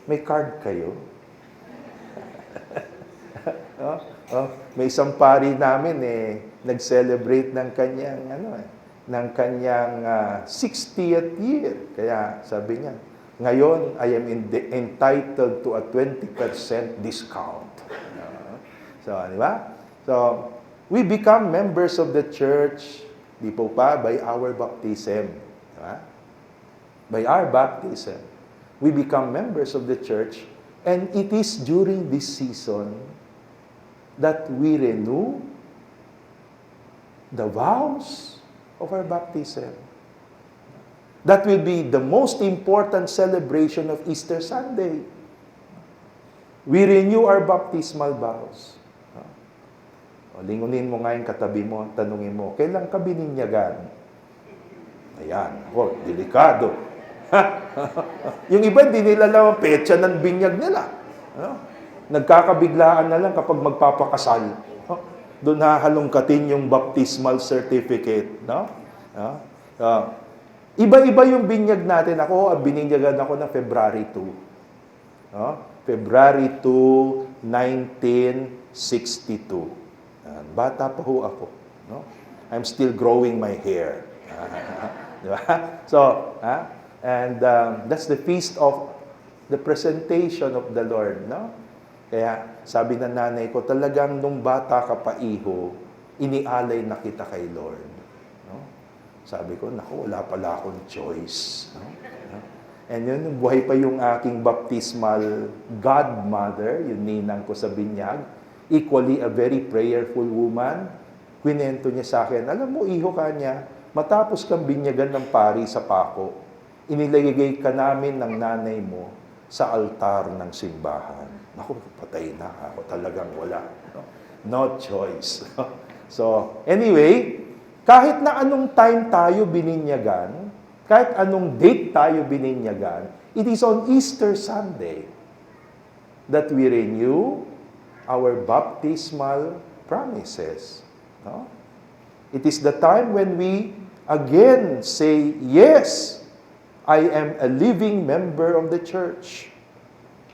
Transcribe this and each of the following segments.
May card kayo? Oh, may isang pari namin nag-celebrate ng kanyang ng kanyang 60th year. Kaya sabi niya, ngayon I am entitled to a 20% discount. So, di ba? So, we become members of the church, di po pa, by our baptism. Di ba? By our baptism, we become members of the church, and it is during this season that we renew the vows of our baptism. That will be the most important celebration of Easter Sunday. We renew our baptismal vows. Lingunin mo nga yung katabi mo, tanungin mo, kailan ka bininyagan? Ayan, delikado. Yung iba, hindi nila alam ang petsa ng binyag nila. Nagkakabiglaan na lang kapag magpapakasal. Doon hahalongkatin yung baptismal certificate. Iba-iba yung binyag natin. Ako, bininyagan ako ng February 2. February 2, 1962. Bata pa ho ako. I'm still growing my hair. Diba? So, and that's the feast of the presentation of the Lord. Kaya sabi ng nanay ko, talagang nung bata ka pa iho, inialay na kita kay Lord. Sabi ko, naku, wala pala akong choice. And yun, buhay pa yung aking baptismal godmother, yung ninang ko sa binyag, equally a very prayerful woman. Kwinento niya sa akin, alam mo, iho ka niya, matapos kang binyagan ng pari sa pako, inilagay ka namin ng nanay mo sa altar ng simbahan. Naku, patay na ako. Talagang wala. No choice. So, anyway, kahit na anong time tayo bininyagan, kahit anong date tayo bininyagan, it is on Easter Sunday that we renew our baptismal promises. It is the time when we again say, yes, I am a living member of the church.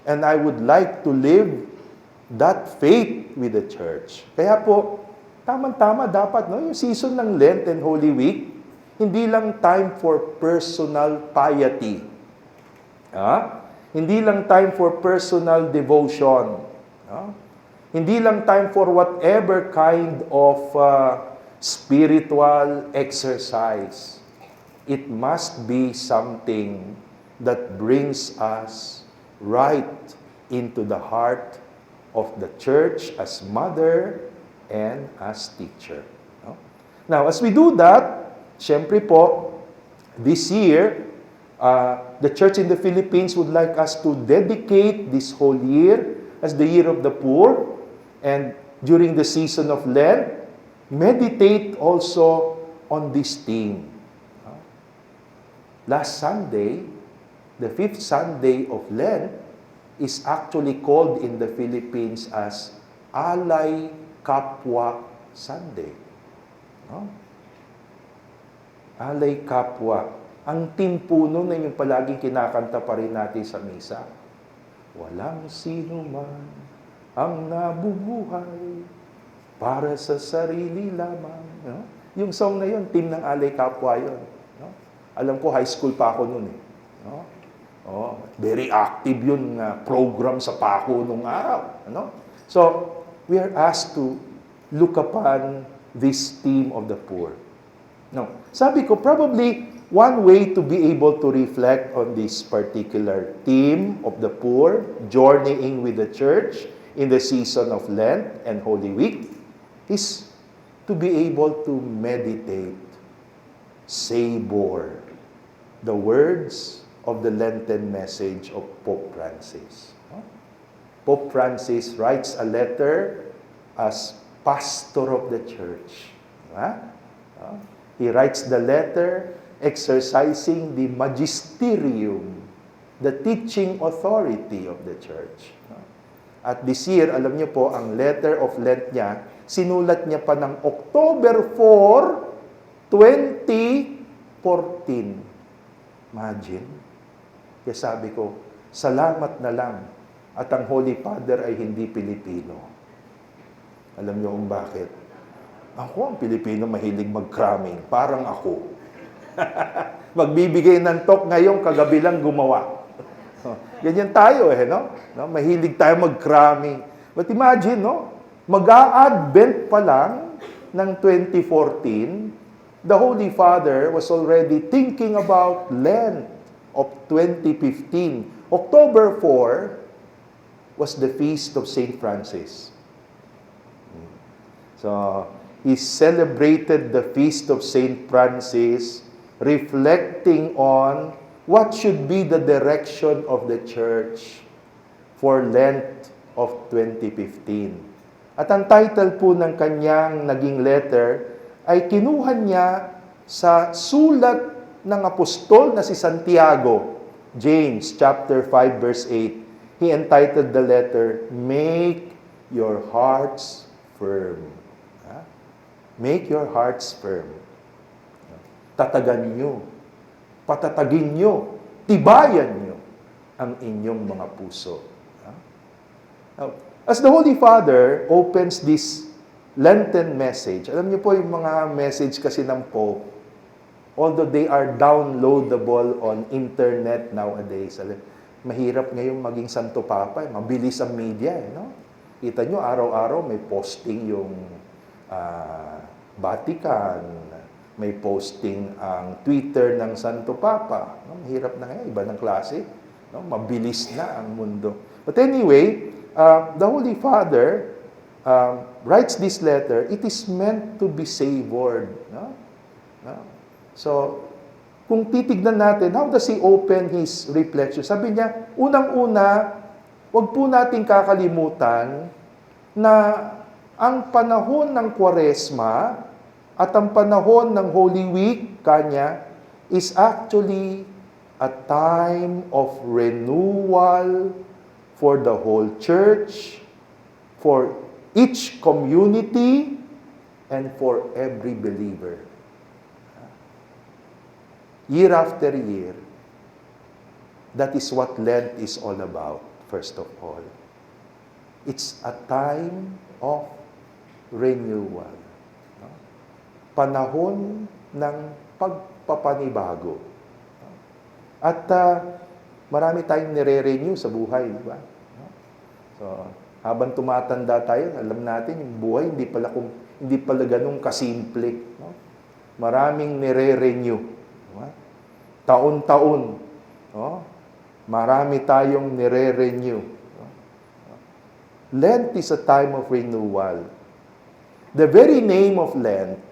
And I would like to live that faith with the church. Kaya po, tamang-tama dapat, yung season ng Lent and Holy Week, hindi lang time for personal piety. Hindi lang time for personal devotion. Hindi lang time for whatever kind of spiritual exercise. It must be something that brings us right into the heart of the church as mother and as teacher. Now, as we do that, syempre po, this year, the church in the Philippines would like us to dedicate this whole year as the Year of the Poor. And during the season of Lent, meditate also on this theme. Last Sunday, the 5th Sunday of Lent, is actually called in the Philippines as Alay Kapwa Sunday. Alay Kapwa. Ang timpuno na yung palaging kinakanta pa rin natin sa misa. Walang sino man ang nabubuhay para sa sarili lamang. Yung song na yun, team ng Alay Kapwa yun. Alam ko, high school pa ako noon. Very active yun program sa Paco nung araw. So, we are asked to look upon this theme of the poor. Now, sabi ko, probably one way to be able to reflect on this particular theme of the poor, journeying with the church in the season of Lent and Holy Week, is to be able to meditate, savor the words of the Lenten message of Pope Francis. Pope Francis writes a letter as pastor of the church. He writes the letter exercising the magisterium, the teaching authority of the church. At this year, alam niyo po, ang letter of Lent niya, sinulat niya pa ng October 4, 2014. Imagine. Kaya sabi ko, Salamat na lang. At ang Holy Father ay hindi Pilipino. Alam niyo kung bakit? Ako ang Pilipino mahilig mag-cramming. Parang ako. Magbibigay ng talk ngayon, kagabi lang gumawa. Ganyan tayo no? Mahilig tayo mag-cramming. But imagine, no? Mag-a-advent pa lang ng 2014, the Holy Father was already thinking about Lent of 2015. October 4 was the feast of Saint Francis. So, he celebrated the feast of Saint Francis, reflecting on what should be the direction of the church for Lent of 2015. At ang title po ng kanyang naging letter ay kinuha niya sa sulat ng apostol na si Santiago, James chapter 5 verse 8. He entitled the letter, Make Your Hearts Firm. Make your hearts firm. Tatagan nyo, patatagin nyo, tibayan nyo ang inyong mga puso. Now, as the Holy Father opens this Lenten message, alam niyo po yung mga message kasi ng Pope, although they are downloadable on internet nowadays, mahirap ngayon maging Santo Papa, mabilis ang media, no? Kita nyo, araw-araw may posting yung Vatican, may posting ang Twitter ng Santo Papa. No? Mahirap na ngayon, iba ng klase. No? Mabilis na ang mundo. But anyway, the Holy Father writes this letter, it is meant to be savored. No? No? So, kung titignan natin, how does he open his reflection? Sabi niya, unang-una, huwag po nating kakalimutan na ang panahon ng Kwaresma at ang panahon ng Holy Week, kanya, is actually a time of renewal for the whole church, for each community, and for every believer. Year after year, that is what Lent is all about, first of all. It's a time of renewal. Panahon ng pagpapanibago. At marami tayong nire-renew sa buhay, di ba? So, habang tumatanda tayo, alam natin yung buhay hindi pala ganun kasimple, no? Maraming nire-renew, di ba? Taon-taon, no? Marami tayong nire-renew. Lent is a time of renewal. The very name of Lent,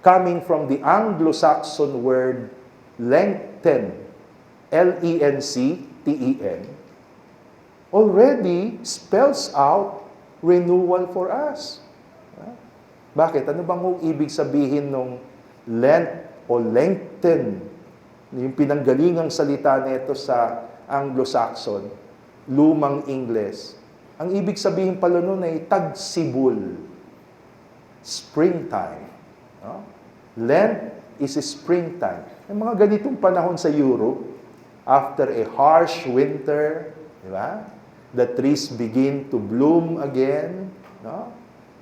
coming from the Anglo-Saxon word lengthen, L-E-N-C-T-E-N, already spells out renewal for us. Bakit? Ano bang ibig sabihin ng Lent o lengthen? Yung pinanggalingang salita nito sa Anglo-Saxon, lumang Ingles. Ang ibig sabihin pala nun ay tagsibol. Springtime. No? Lent is springtime. Yung mga ganitong panahon sa Europe, after a harsh winter, di ba? The trees begin to bloom again. No?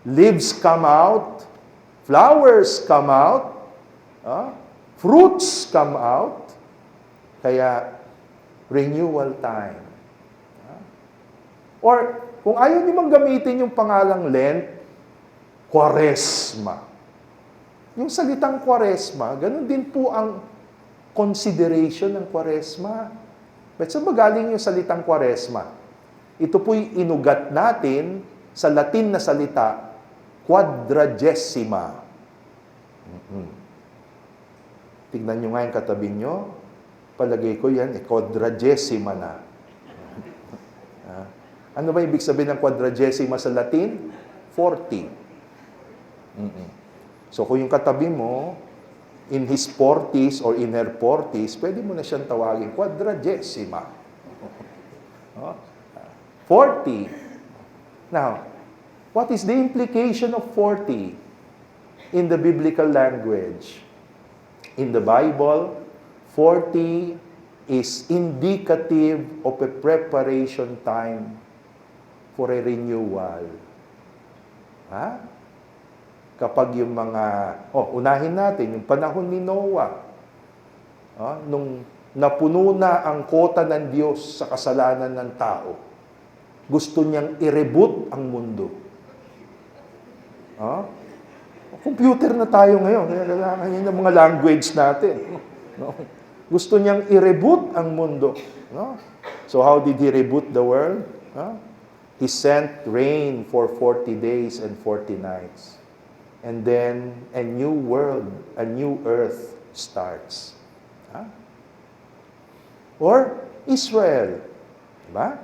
Leaves come out. Flowers come out. No? Fruits come out. Kaya, renewal time. No? Or, kung ayaw niyo mang gamitin yung pangalang Lent, Kwaresma. Yung salitang Kwaresma, ganun din po ang consideration ng Kwaresma. But saan ba galing yung salitang Kwaresma? Ito po'y inugat natin sa Latin na salita, quadragesima. Tignan nyo nga yung katabi nyo. Palagay ko yan, quadragesima na. Ano ba ibig sabihin ng quadragesima sa Latin? 40. So kung yung katabi mo, in his 40s or in her 40s, pwede mo na siyang tawagin, quadragesima. 40. Now, what is the implication of 40 in the biblical language? In the Bible, 40 is indicative of a preparation time for a renewal. Ha? Kapag yung mga, unahin natin, yung panahon ni Noah, nung napuno na ang kota ng Diyos sa kasalanan ng tao, gusto niyang i-reboot ang mundo. Computer na tayo ngayon, kaya kailangan yun ng mga language natin. No? Gusto niyang i-reboot ang mundo. No? So how did He reboot the world? He sent rain for 40 days and 40 nights. And then a new world, a new earth starts. Or Israel. Diba?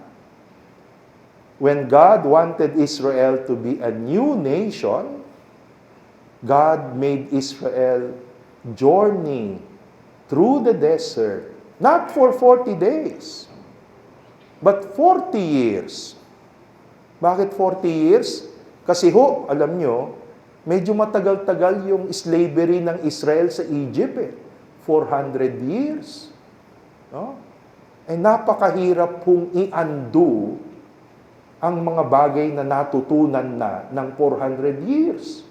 When God wanted Israel to be a new nation, God made Israel journey through the desert, not for 40 days, but 40 years. Bakit 40 years? Kasi alam nyo, medyo matagal-tagal yung slavery ng Israel sa Egypt. 400 years. No? Napakahirap kung i-undo ang mga bagay na natutunan na ng 400 years.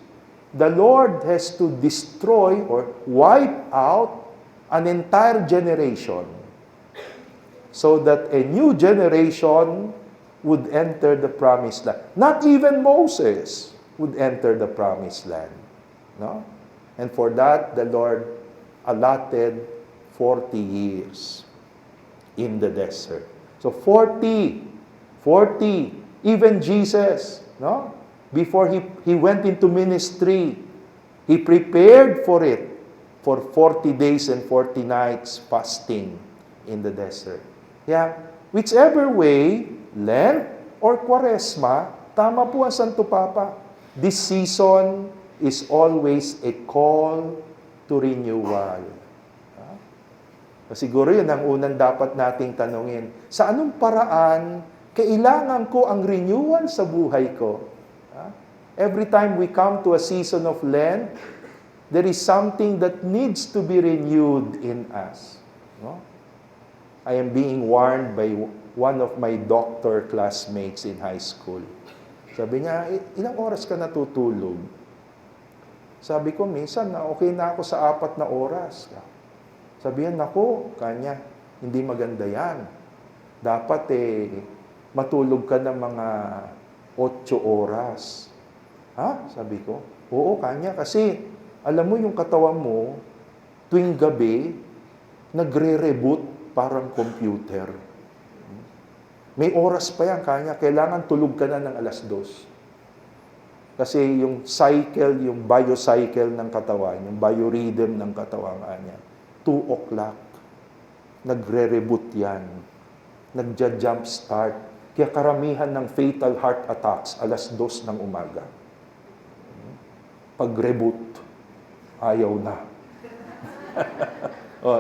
The Lord has to destroy or wipe out an entire generation so that a new generation would enter the promised land. Not even Moses would enter the promised land. No? And for that, the Lord allotted 40 years in the desert. So 40, even Jesus, no? Before he went into ministry, He prepared for it for 40 days and 40 nights fasting in the desert. Yeah, whichever way, Lent or Quaresma, tama po ang Santo Papa. This season is always a call to renewal. Siguro yun ang unang dapat nating tanungin. Sa anong paraan kailangan ko ang renewal sa buhay ko? Every time we come to a season of Lent, there is something that needs to be renewed in us. No? I am being warned by one of my doctor classmates in high school. Sabi niya, ilang oras ka natutulog? Sabi ko, minsan, okay na ako sa 4 na oras. Sabi niya, naku, kanya, hindi maganda yan. Dapat matulog ka ng mga 8 oras. Ha? Sabi ko, oo, kanya. Kasi, alam mo yung katawan mo, tuwing gabi, nagre-reboot parang computer. May oras pa yan, kanya. Kailangan tulog ka na ng 2:00. Kasi yung cycle, yung biocycle ng katawan, yung biorhythm ng katawan niya, 2 o'clock. Nagre-reboot yan. Nagja-jump start. Kaya karamihan ng fatal heart attacks, 2:00 ng umaga. Pag-reboot, ayaw na.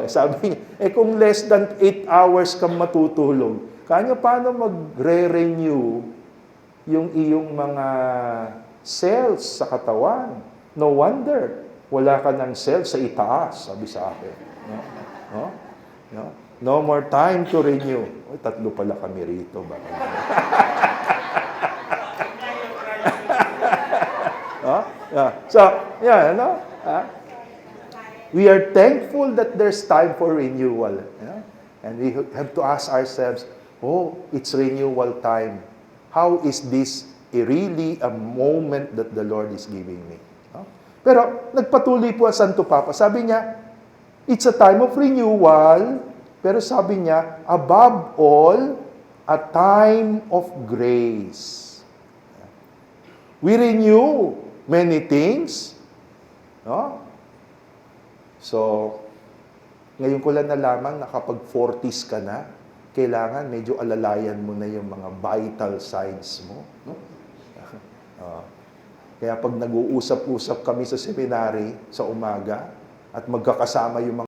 Sabi niya, kung less than 8 hours kang matutulog, kanya paano magre-renew yung iyong mga cells sa katawan? No wonder, wala ka ng cells sa itaas, sabi sa akin. No more time to renew. 3 pala kami rito. So, we are thankful that there's time for renewal. And we have to ask ourselves, it's renewal time. How is this really a moment that the Lord is giving me? Pero, nagpatuloy po ang Santo Papa. Sabi niya, it's a time of renewal, pero sabi niya, above all, a time of grace. We renew many things. No? So, ngayon ko lang nalaman na kapag 40s ka na, kailangan medyo alalayan mo na yung mga vital signs mo. No? Kaya pag nag-uusap-usap kami sa seminary sa umaga at magkakasama yung mga